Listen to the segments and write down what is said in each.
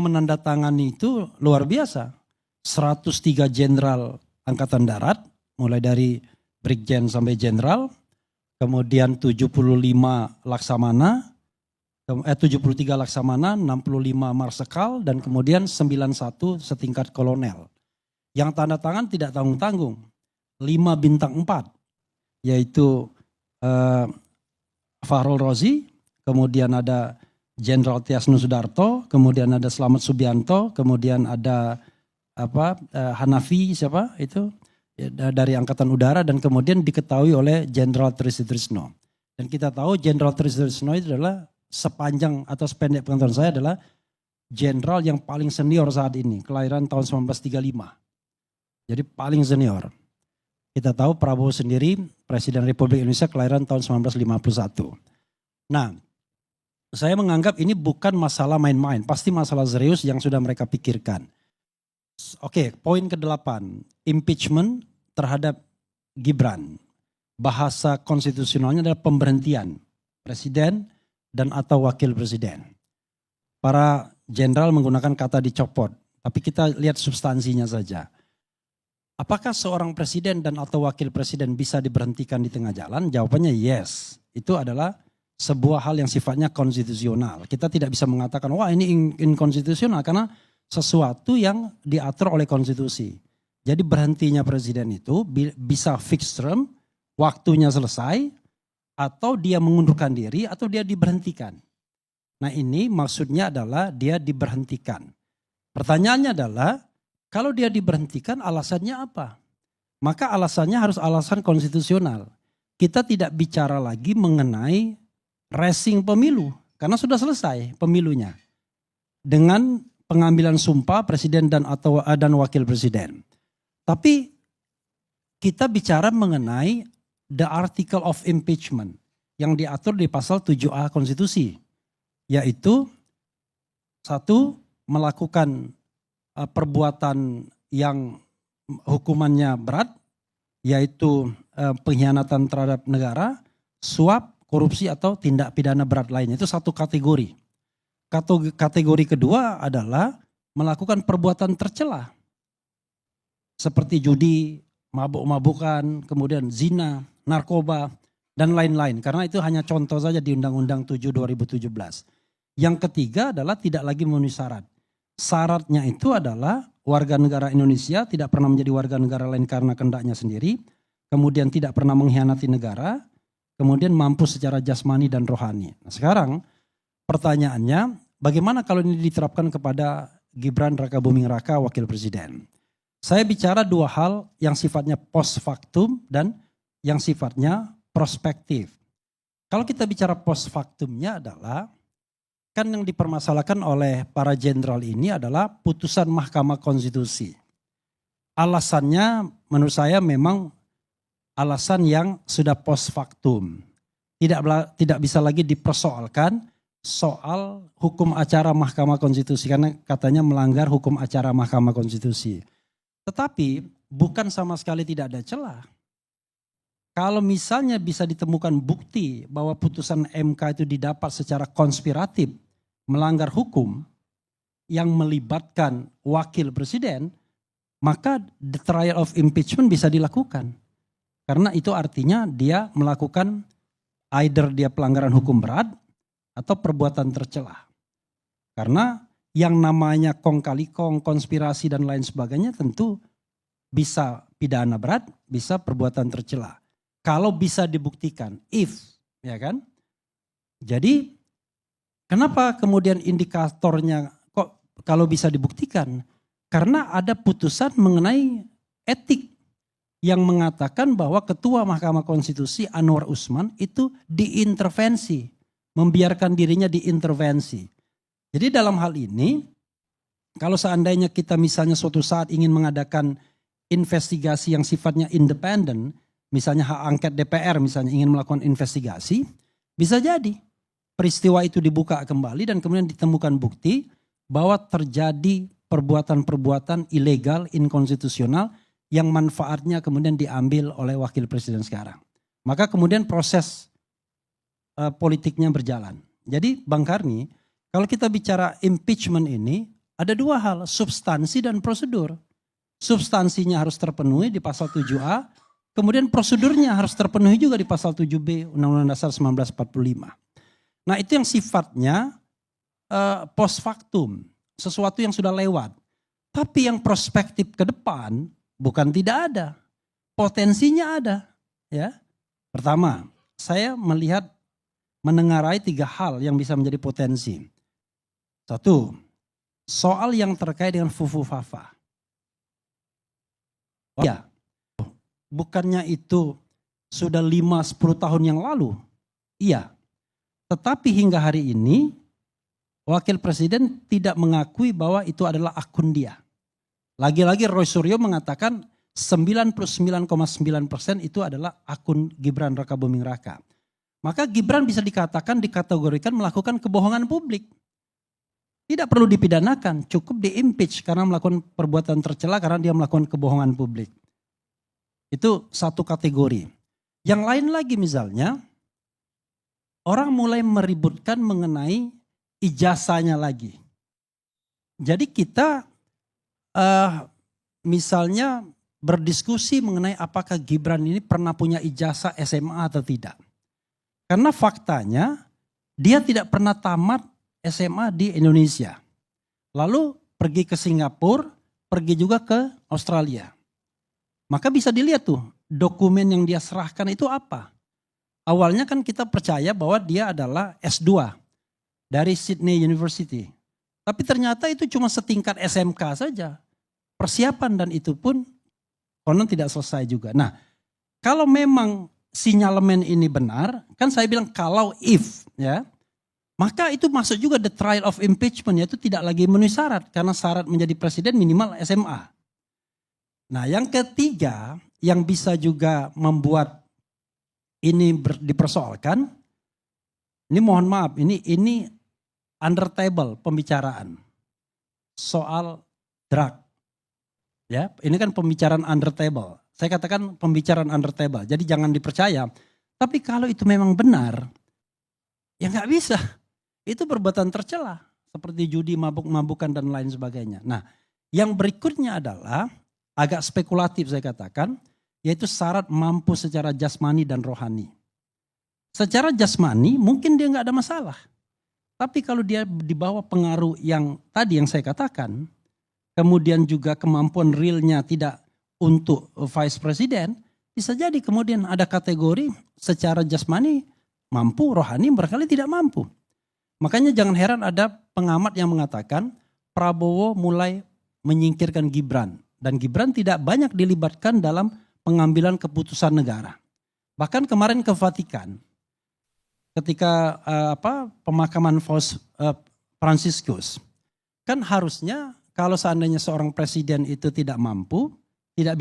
menandatangani itu luar biasa. 103 jenderal angkatan darat, mulai dari brigjen sampai jenderal, kemudian 73 laksamana, 65 marsekal, dan kemudian 91 setingkat kolonel. Yang tanda tangan tidak tanggung-tanggung, 5 bintang 4, yaitu Fahrul Razi, kemudian ada Jenderal Tias Nusudarto, kemudian ada Slamet Subianto, kemudian ada Hanafi siapa itu dari Angkatan Udara, dan kemudian diketahui oleh Jenderal Trisno. Dan kita tahu Jenderal Trisno itu adalah sepanjang atau sependek pengetahuan saya adalah jenderal yang paling senior saat ini, kelahiran tahun 1935. Jadi paling senior. Kita tahu Prabowo sendiri Presiden Republik Indonesia kelahiran tahun 1951. Nah, saya menganggap ini bukan masalah main-main, pasti masalah serius yang sudah mereka pikirkan. Oke, poin ke-8, impeachment terhadap Gibran. Bahasa konstitusionalnya adalah pemberhentian presiden dan atau wakil presiden. Para jenderal menggunakan kata dicopot, tapi kita lihat substansinya saja. Apakah seorang presiden dan atau wakil presiden bisa diberhentikan di tengah jalan? Jawabannya yes. Itu adalah sebuah hal yang sifatnya konstitusional. Kita tidak bisa mengatakan, wah ini inkonstitusional, karena sesuatu yang diatur oleh konstitusi. Jadi berhentinya presiden itu bisa fixed term, waktunya selesai, atau dia mengundurkan diri, atau dia diberhentikan. Nah ini maksudnya adalah dia diberhentikan. Pertanyaannya adalah, kalau dia diberhentikan alasannya apa? Maka alasannya harus alasan konstitusional. Kita tidak bicara lagi mengenai racing pemilu, karena sudah selesai pemilunya. Dengan pengambilan sumpah presiden dan wakil presiden. Tapi kita bicara mengenai the article of impeachment yang diatur di pasal 7A konstitusi. Yaitu 1, melakukan perbuatan yang hukumannya berat, yaitu pengkhianatan terhadap negara, suap, korupsi atau tindak pidana berat lainnya. Itu satu kategori. Kategori kedua adalah melakukan perbuatan tercela. Seperti judi, mabuk-mabukan, kemudian zina, narkoba, dan lain-lain. Karena itu hanya contoh saja di Undang-Undang 7 2017. Yang ketiga adalah tidak lagi memenuhi syarat. Syaratnya itu adalah warga negara Indonesia tidak pernah menjadi warga negara lain karena kehendaknya sendiri. Kemudian tidak pernah mengkhianati negara. Kemudian mampu secara jasmani dan rohani. Nah sekarang pertanyaannya, bagaimana kalau ini diterapkan kepada Gibran Rakabuming Raka wakil presiden? Saya bicara dua hal yang sifatnya post factum dan yang sifatnya prospektif. Kalau kita bicara post factumnya adalah, kan yang dipermasalahkan oleh para jenderal ini adalah putusan Mahkamah Konstitusi. Alasannya menurut saya memang alasan yang sudah post factum. Tidak bisa lagi dipersoalkan soal hukum acara Mahkamah Konstitusi, karena katanya melanggar hukum acara Mahkamah Konstitusi. Tetapi bukan sama sekali tidak ada celah. Kalau misalnya bisa ditemukan bukti bahwa putusan MK itu didapat secara konspiratif, melanggar hukum yang melibatkan wakil presiden, maka the trial of impeachment bisa dilakukan. Karena itu artinya dia melakukan either dia pelanggaran hukum berat atau perbuatan tercela. Karena yang namanya kong kali kong, konspirasi dan lain sebagainya tentu bisa pidana berat, bisa perbuatan tercela. Kalau bisa dibuktikan, ya kan? Jadi kenapa kemudian indikatornya kok kalau bisa dibuktikan? Karena ada putusan mengenai etik yang mengatakan bahwa Ketua Mahkamah Konstitusi Anwar Usman itu diintervensi, membiarkan dirinya diintervensi. Jadi dalam hal ini, kalau seandainya kita misalnya suatu saat ingin mengadakan investigasi yang sifatnya independen, misalnya hak angket DPR misalnya ingin melakukan investigasi, bisa jadi peristiwa itu dibuka kembali dan kemudian ditemukan bukti bahwa terjadi perbuatan-perbuatan ilegal, inkonstitusional, yang manfaatnya kemudian diambil oleh wakil presiden sekarang. Maka kemudian proses politiknya berjalan. Jadi Bang Karni, kalau kita bicara impeachment ini Ada dua hal, substansi dan prosedur. Substansinya harus terpenuhi di pasal 7A, kemudian prosedurnya harus terpenuhi juga di pasal 7B Undang-Undang Dasar 1945. Nah itu yang sifatnya post factum, sesuatu yang sudah lewat. Tapi yang prospektif ke depan bukan tidak ada, potensinya ada. Ya, pertama, saya menengarai 3 hal yang bisa menjadi potensi. 1, soal yang terkait dengan fufu-fafa. Oh ya, bukannya itu sudah 5-10 tahun yang lalu? Iya, tetapi hingga hari ini Wakil Presiden tidak mengakui bahwa itu adalah akun dia. Lagi-lagi Roy Suryo mengatakan 99,9% itu adalah akun Gibran Rakabuming Raka. Maka Gibran bisa dikategorikan melakukan kebohongan publik. Tidak perlu dipidanakan, cukup di-impeach karena melakukan perbuatan tercela karena dia melakukan kebohongan publik. Itu satu kategori. Yang lain lagi misalnya, orang mulai meributkan mengenai ijazahnya lagi. Jadi kita misalnya berdiskusi mengenai apakah Gibran ini pernah punya ijazah SMA atau tidak. Karena faktanya dia tidak pernah tamat SMA di Indonesia. Lalu pergi ke Singapura, pergi juga ke Australia. Maka bisa dilihat tuh dokumen yang dia serahkan itu apa. Awalnya kan kita percaya bahwa dia adalah S2 dari Sydney University. Tapi ternyata itu cuma setingkat SMK saja. Persiapan dan itu pun konon tidak selesai juga. Nah, kalau memang sinyalemen ini benar, kan saya bilang kalau if ya, maka itu masuk juga the trial of impeachment, yaitu tidak lagi memenuhi syarat karena syarat menjadi presiden minimal SMA. Nah, yang ketiga yang bisa juga membuat ini dipersoalkan, ini mohon maaf, ini under table pembicaraan soal drug. Ya, ini kan pembicaraan under table. Saya katakan pembicaraan under table. Jadi jangan dipercaya. Tapi kalau itu memang benar, ya nggak bisa. Itu perbuatan tercela seperti judi, mabuk-mabukan dan lain sebagainya. Nah, yang berikutnya adalah agak spekulatif saya katakan, yaitu syarat mampu secara jasmani dan rohani. Secara jasmani mungkin dia nggak ada masalah. Tapi kalau dia di bawah pengaruh yang tadi yang saya katakan, kemudian juga kemampuan realnya tidak untuk vice president, bisa jadi kemudian ada kategori secara jasmani mampu, rohani barangkali tidak mampu. Makanya jangan heran ada pengamat yang mengatakan Prabowo mulai menyingkirkan Gibran. Dan Gibran tidak banyak dilibatkan dalam pengambilan keputusan negara. Bahkan kemarin ke Vatikan, ketika pemakaman Franciscus, kan harusnya kalau seandainya seorang presiden itu tidak mampu, tidak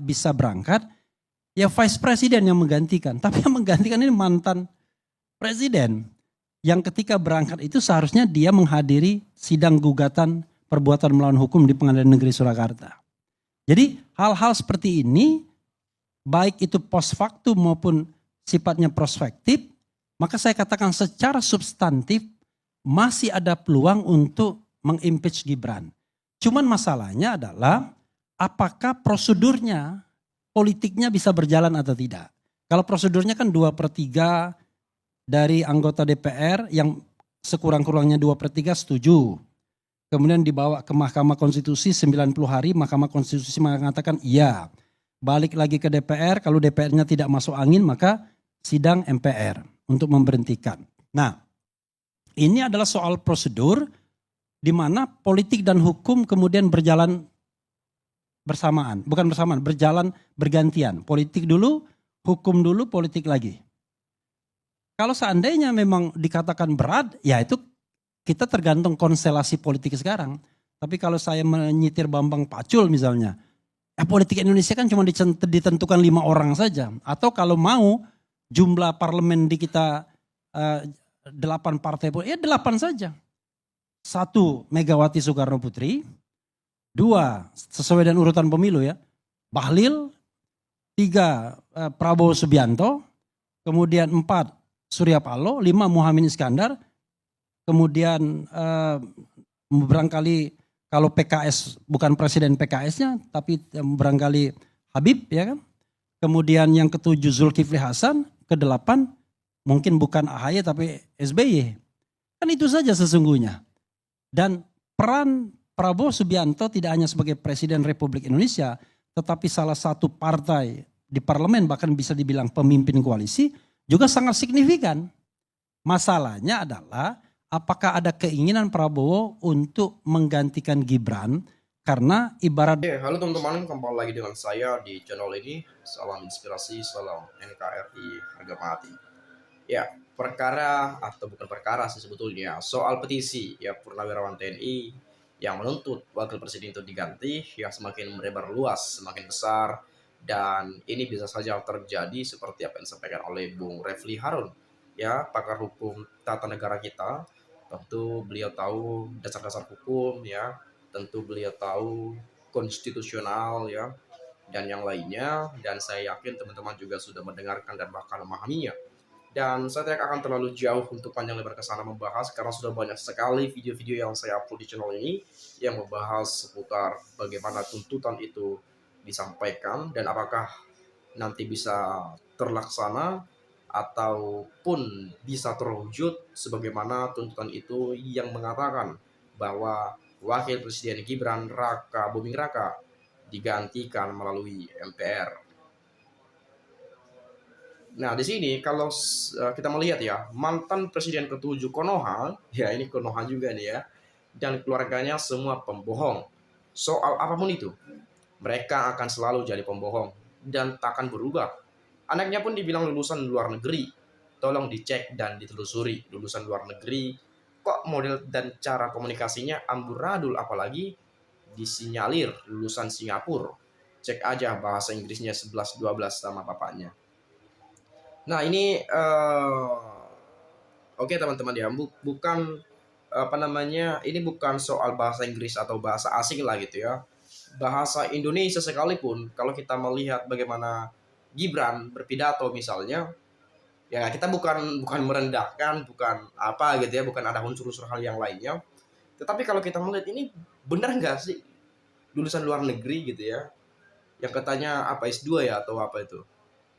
bisa berangkat, ya vice presiden yang menggantikan. Tapi yang menggantikan ini mantan presiden. Yang ketika berangkat itu seharusnya dia menghadiri sidang gugatan perbuatan melawan hukum di Pengadilan Negeri Surakarta. Jadi hal-hal seperti ini, baik itu post factum maupun sifatnya prospektif, maka saya katakan secara substantif masih ada peluang untuk mengimpeach Gibran. Cuman masalahnya adalah apakah prosedurnya, politiknya bisa berjalan atau tidak. Kalau prosedurnya kan 2/3 dari anggota DPR yang sekurang-kurangnya 2/3 setuju. Kemudian dibawa ke Mahkamah Konstitusi 90 hari, Mahkamah Konstitusi mengatakan iya. Balik lagi ke DPR, kalau DPR-nya tidak masuk angin maka sidang MPR untuk memberhentikan. Nah, ini adalah soal prosedur di mana politik dan hukum kemudian berjalan bersamaan. Bukan bersamaan, berjalan bergantian. Politik dulu, hukum dulu, politik lagi. Kalau seandainya memang dikatakan berat, ya itu kita tergantung konstelasi politik sekarang. Tapi kalau saya menyitir Bambang Pacul misalnya, politik Indonesia kan cuma ditentukan 5 orang saja. Atau kalau mau jumlah parlemen di kita 8 partai, ya 8 saja. 1 Megawati Soekarno Putri, 2 sesuai dengan urutan pemilu ya, Bahlil, 3 Prabowo Subianto, kemudian 4 Surya Paloh, 5 Muhaimin Iskandar, kemudian barangkali kalau PKS bukan presiden PKS-nya, tapi barangkali Habib, ya kan. Kemudian yang ketujuh Zulkifli Hasan, kedelapan mungkin bukan AHY tapi SBY. Kan itu saja sesungguhnya. Dan peran Prabowo Subianto tidak hanya sebagai Presiden Republik Indonesia, tetapi salah satu partai di parlemen, bahkan bisa dibilang pemimpin koalisi, juga sangat signifikan. Masalahnya adalah apakah ada keinginan Prabowo untuk menggantikan Gibran, karena ibarat... Halo teman-teman, kembali lagi dengan saya di channel ini. Salam inspirasi, salam NKRI harga mati. Ya, perkara atau bukan perkara sih sebetulnya, soal petisi ya Purnawirawan TNI yang menuntut wakil presiden itu diganti yang semakin melebar luas, semakin besar, dan ini bisa saja terjadi seperti apa yang disampaikan oleh Bung Refli Harun, ya pakar hukum tata negara kita. Tentu beliau tahu dasar-dasar hukum, ya tentu beliau tahu konstitusional, ya dan yang lainnya, dan saya yakin teman-teman juga sudah mendengarkan dan bahkan memahaminya. Dan saya tidak akan terlalu jauh untuk panjang lebar ke sana membahas karena sudah banyak sekali video-video yang saya upload di channel ini yang membahas seputar bagaimana tuntutan itu disampaikan dan apakah nanti bisa terlaksana ataupun bisa terwujud sebagaimana tuntutan itu yang mengatakan bahwa Wakil Presiden Gibran Raka Buming Raka digantikan melalui MPR. Nah, di sini kalau kita melihat ya, mantan Presiden ke-7 Konoha, ya ini Konoha juga nih ya, dan keluarganya semua pembohong. Soal apapun itu, mereka akan selalu jadi pembohong dan tak akan berubah. Anaknya pun dibilang lulusan luar negeri. Tolong dicek dan ditelusuri lulusan luar negeri. Kok model dan cara komunikasinya amburadul, apalagi disinyalir lulusan Singapura. Cek aja bahasa Inggrisnya 11-12 sama bapaknya. Nah ini oke teman-teman ya, bukan apa namanya, ini bukan soal bahasa Inggris atau bahasa asing lah gitu ya. Bahasa Indonesia sekalipun kalau kita melihat bagaimana Gibran berpidato misalnya, ya kita bukan merendahkan, bukan apa gitu ya, bukan ada unsur-unsur hal yang lainnya. Tetapi kalau kita melihat ini benar nggak sih lulusan luar negeri gitu ya, yang katanya apa S2 ya atau apa itu,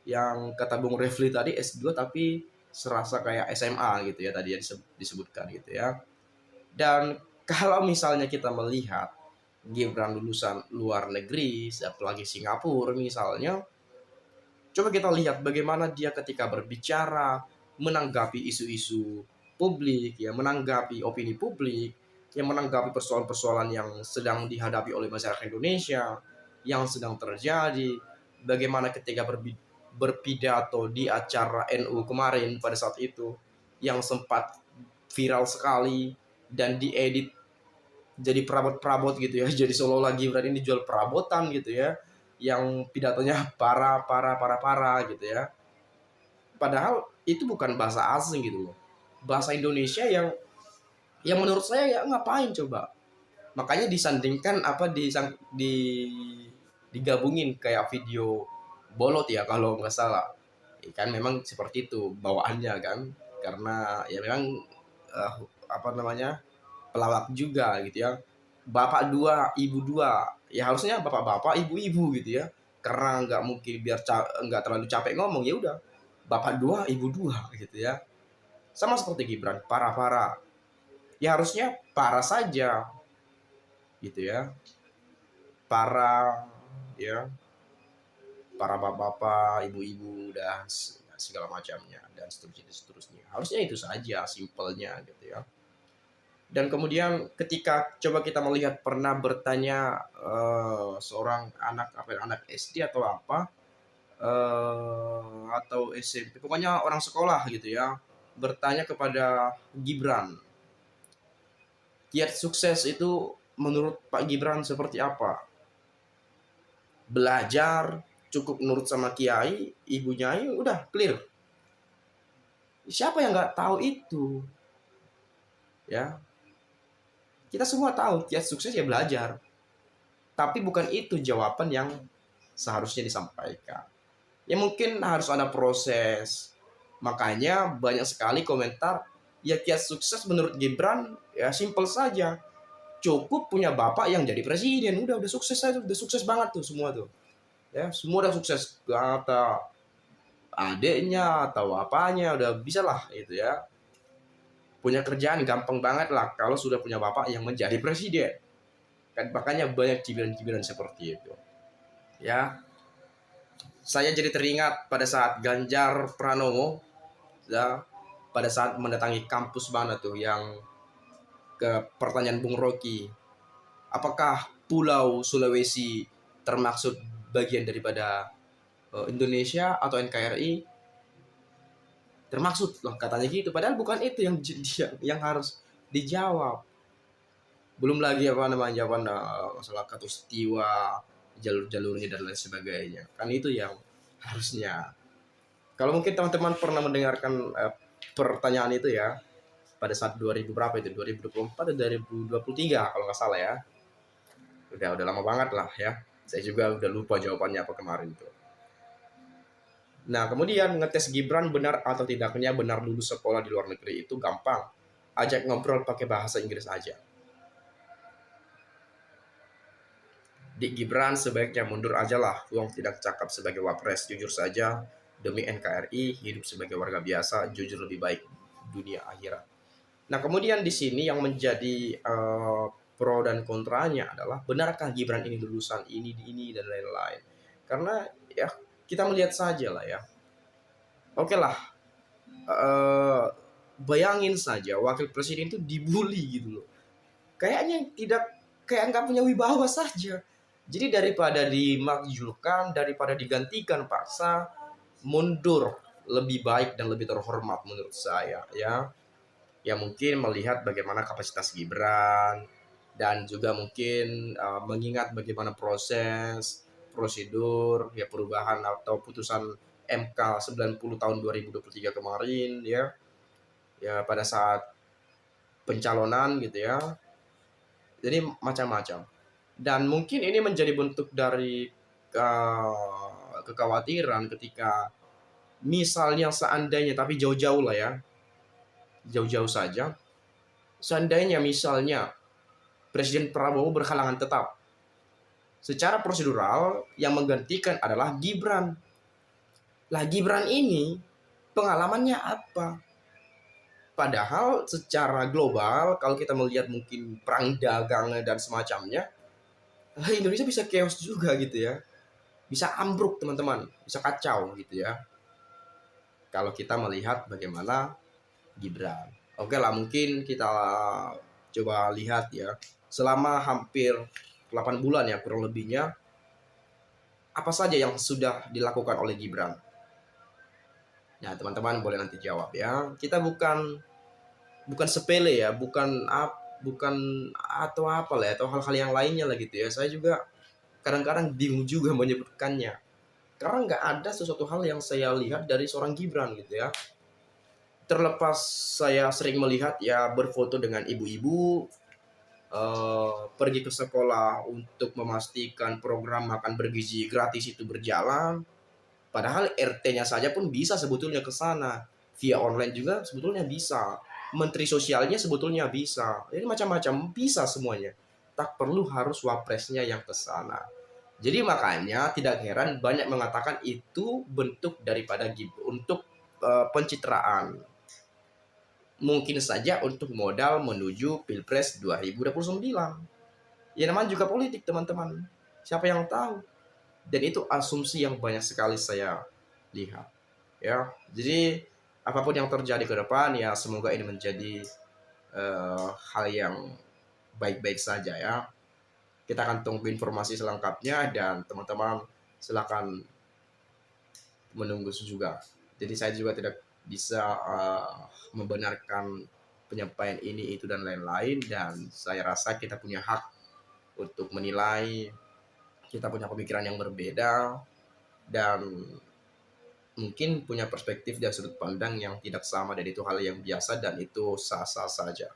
yang kata Bung Refli tadi S2 tapi serasa kayak SMA gitu ya tadi yang disebutkan gitu ya. Dan kalau misalnya kita melihat Gibran lulusan luar negeri, apalagi Singapura misalnya, coba kita lihat bagaimana dia ketika berbicara, menanggapi isu-isu publik, ya menanggapi opini publik, yang menanggapi persoalan-persoalan yang sedang dihadapi oleh masyarakat Indonesia, yang sedang terjadi, bagaimana ketika berpidato di acara NU kemarin pada saat itu, yang sempat viral sekali dan diedit jadi perabot-perabot gitu ya, jadi seolah-olah Gibran ini jual perabotan gitu ya, yang pidatonya parah gitu ya. Padahal itu bukan bahasa asing gitu loh, bahasa Indonesia yang menurut saya ya ngapain coba. Makanya disandingkan apa digabungin kayak video bolot ya kalau nggak salah. Ya, kan memang seperti itu bawaannya kan, karena ya memang uh, apa namanya, pelawak juga gitu ya. Bapak dua, ibu dua. Ya harusnya bapak-bapak, ibu-ibu gitu ya. Karena nggak mungkin biar nggak terlalu capek ngomong, ya udah. Bapak dua, ibu dua gitu ya. Sama seperti Gibran, para-para. Ya harusnya para saja gitu ya. Para ya, para bapak-bapak, ibu-ibu dan segala macamnya dan seterusnya. Harusnya itu saja simpelnya gitu ya. Dan kemudian ketika coba kita melihat pernah bertanya seorang anak SD atau apa atau SMP, pokoknya orang sekolah gitu ya, bertanya kepada Gibran, kiat sukses itu menurut Pak Gibran seperti apa? Belajar, cukup nurut sama kiai, ibu nyai, udah clear. Siapa yang nggak tahu itu? Ya, kita semua tahu kiat sukses ya belajar. Tapi bukan itu jawaban yang seharusnya disampaikan. Ya mungkin harus ada proses. Makanya banyak sekali komentar, ya kiat sukses menurut Gibran ya simpel saja. cukup punya bapak yang jadi presiden, udah sukses aja, udah sukses banget tuh semua tuh. Ya, semua udah sukses. Kata adiknya atau apanya udah bisa lah itu ya. Punya kerjaan gampang banget lah kalau sudah punya bapak yang menjadi presiden. Kan makanya banyak cibiran-cibiran seperti itu. Ya, saya jadi teringat pada saat Ganjar Pranowo ya, pada saat mendatangi kampus mana tuh yang ke pertanyaan Bung Rocky, apakah Pulau Sulawesi termaksud bagian daripada Indonesia atau NKRI? Termaksud loh katanya gitu. Padahal bukan itu yang harus dijawab. Belum lagi apa namanya masalah katulistiwa, jalur-jalurnya dan lain sebagainya. Kan itu yang harusnya. Kalau mungkin teman-teman pernah mendengarkan pertanyaan itu ya pada saat 2000 berapa itu 2024 atau 2023 kalau nggak salah ya. Udah lama banget lah ya. Saya juga udah lupa jawabannya apa kemarin tuh. Nah, kemudian ngetes Gibran benar atau tidaknya benar lulus sekolah di luar negeri itu gampang. Ajak ngobrol pakai bahasa Inggris aja. Di Gibran sebaiknya mundur aja lah. Uang tidak cakap sebagai wapres. Jujur saja, demi NKRI, hidup sebagai warga biasa, jujur lebih baik dunia akhirat. Nah, kemudian di sini yang menjadi pro dan kontranya adalah benarkah Gibran ini lulusan ini dan lain-lain. Karena ya kita melihat saja lah ya. Oke lah, bayangin saja wakil presiden itu dibully gitu loh. Kayaknya tidak kayak nggak punya wibawa saja. Jadi daripada dimakjulkan, daripada digantikan paksa, mundur lebih baik dan lebih terhormat menurut saya ya. Ya mungkin melihat bagaimana kapasitas Gibran dan juga mungkin mengingat bagaimana proses prosedur ya perubahan atau putusan MK 90 tahun 2023 kemarin ya pada saat pencalonan gitu ya. Jadi macam-macam. Dan mungkin ini menjadi bentuk dari kekhawatiran ketika misalnya seandainya tapi jauh-jauh lah ya. Jauh-jauh saja. Seandainya misalnya Presiden Prabowo berhalangan tetap. Secara prosedural yang menggantikan adalah Gibran. Lah Gibran ini pengalamannya apa? Padahal secara global kalau kita melihat mungkin perang dagang dan semacamnya, Indonesia bisa chaos juga gitu ya. Bisa ambruk teman-teman, bisa kacau gitu ya. Kalau kita melihat bagaimana Gibran. Oke lah mungkin kita coba lihat ya. Selama hampir 8 bulan ya kurang lebihnya, apa saja yang sudah dilakukan oleh Gibran? Nah teman-teman boleh nanti jawab ya. Kita bukan sepele ya, bukan atau apa lah atau hal-hal yang lainnya lah gitu ya. Saya juga kadang-kadang bingung juga menyebutkannya. Karena nggak ada sesuatu hal yang saya lihat dari seorang Gibran gitu ya. Terlepas saya sering melihat ya berfoto dengan ibu-ibu, pergi ke sekolah untuk memastikan program makan bergizi gratis itu berjalan. Padahal RT-nya saja pun bisa sebetulnya ke sana. Via online juga sebetulnya bisa. Menteri sosialnya sebetulnya bisa. Jadi macam-macam bisa semuanya. Tak perlu harus wapresnya yang ke sana. Jadi makanya tidak heran banyak mengatakan itu bentuk daripada untuk pencitraan. Mungkin saja untuk modal menuju Pilpres 2029. Ya namanya juga politik teman-teman. Siapa yang tahu? Dan itu asumsi yang banyak sekali saya lihat. Ya, jadi apapun yang terjadi ke depan ya semoga ini menjadi hal yang baik-baik saja ya. Kita akan tunggu informasi selengkapnya dan teman-teman silakan menunggu juga. Jadi saya juga tidak bisa membenarkan penyampaian ini itu dan lain-lain dan saya rasa kita punya hak untuk menilai, kita punya pemikiran yang berbeda dan mungkin punya perspektif dan sudut pandang yang tidak sama dan itu hal yang biasa dan itu sah-sah saja.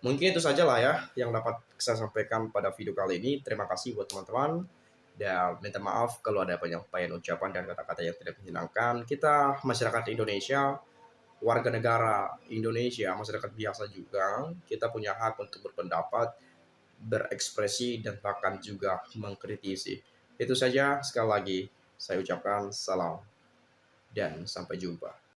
Mungkin itu saja lah ya yang dapat saya sampaikan pada video kali ini. Terima kasih buat teman-teman dan minta maaf kalau ada penyampaian ucapan dan kata-kata yang tidak menyenangkan. Kita masyarakat Indonesia, warga negara Indonesia, masyarakat biasa juga, kita punya hak untuk berpendapat berekspresi dan bahkan juga mengkritisi. Itu saja, sekali lagi saya ucapkan salam dan sampai jumpa.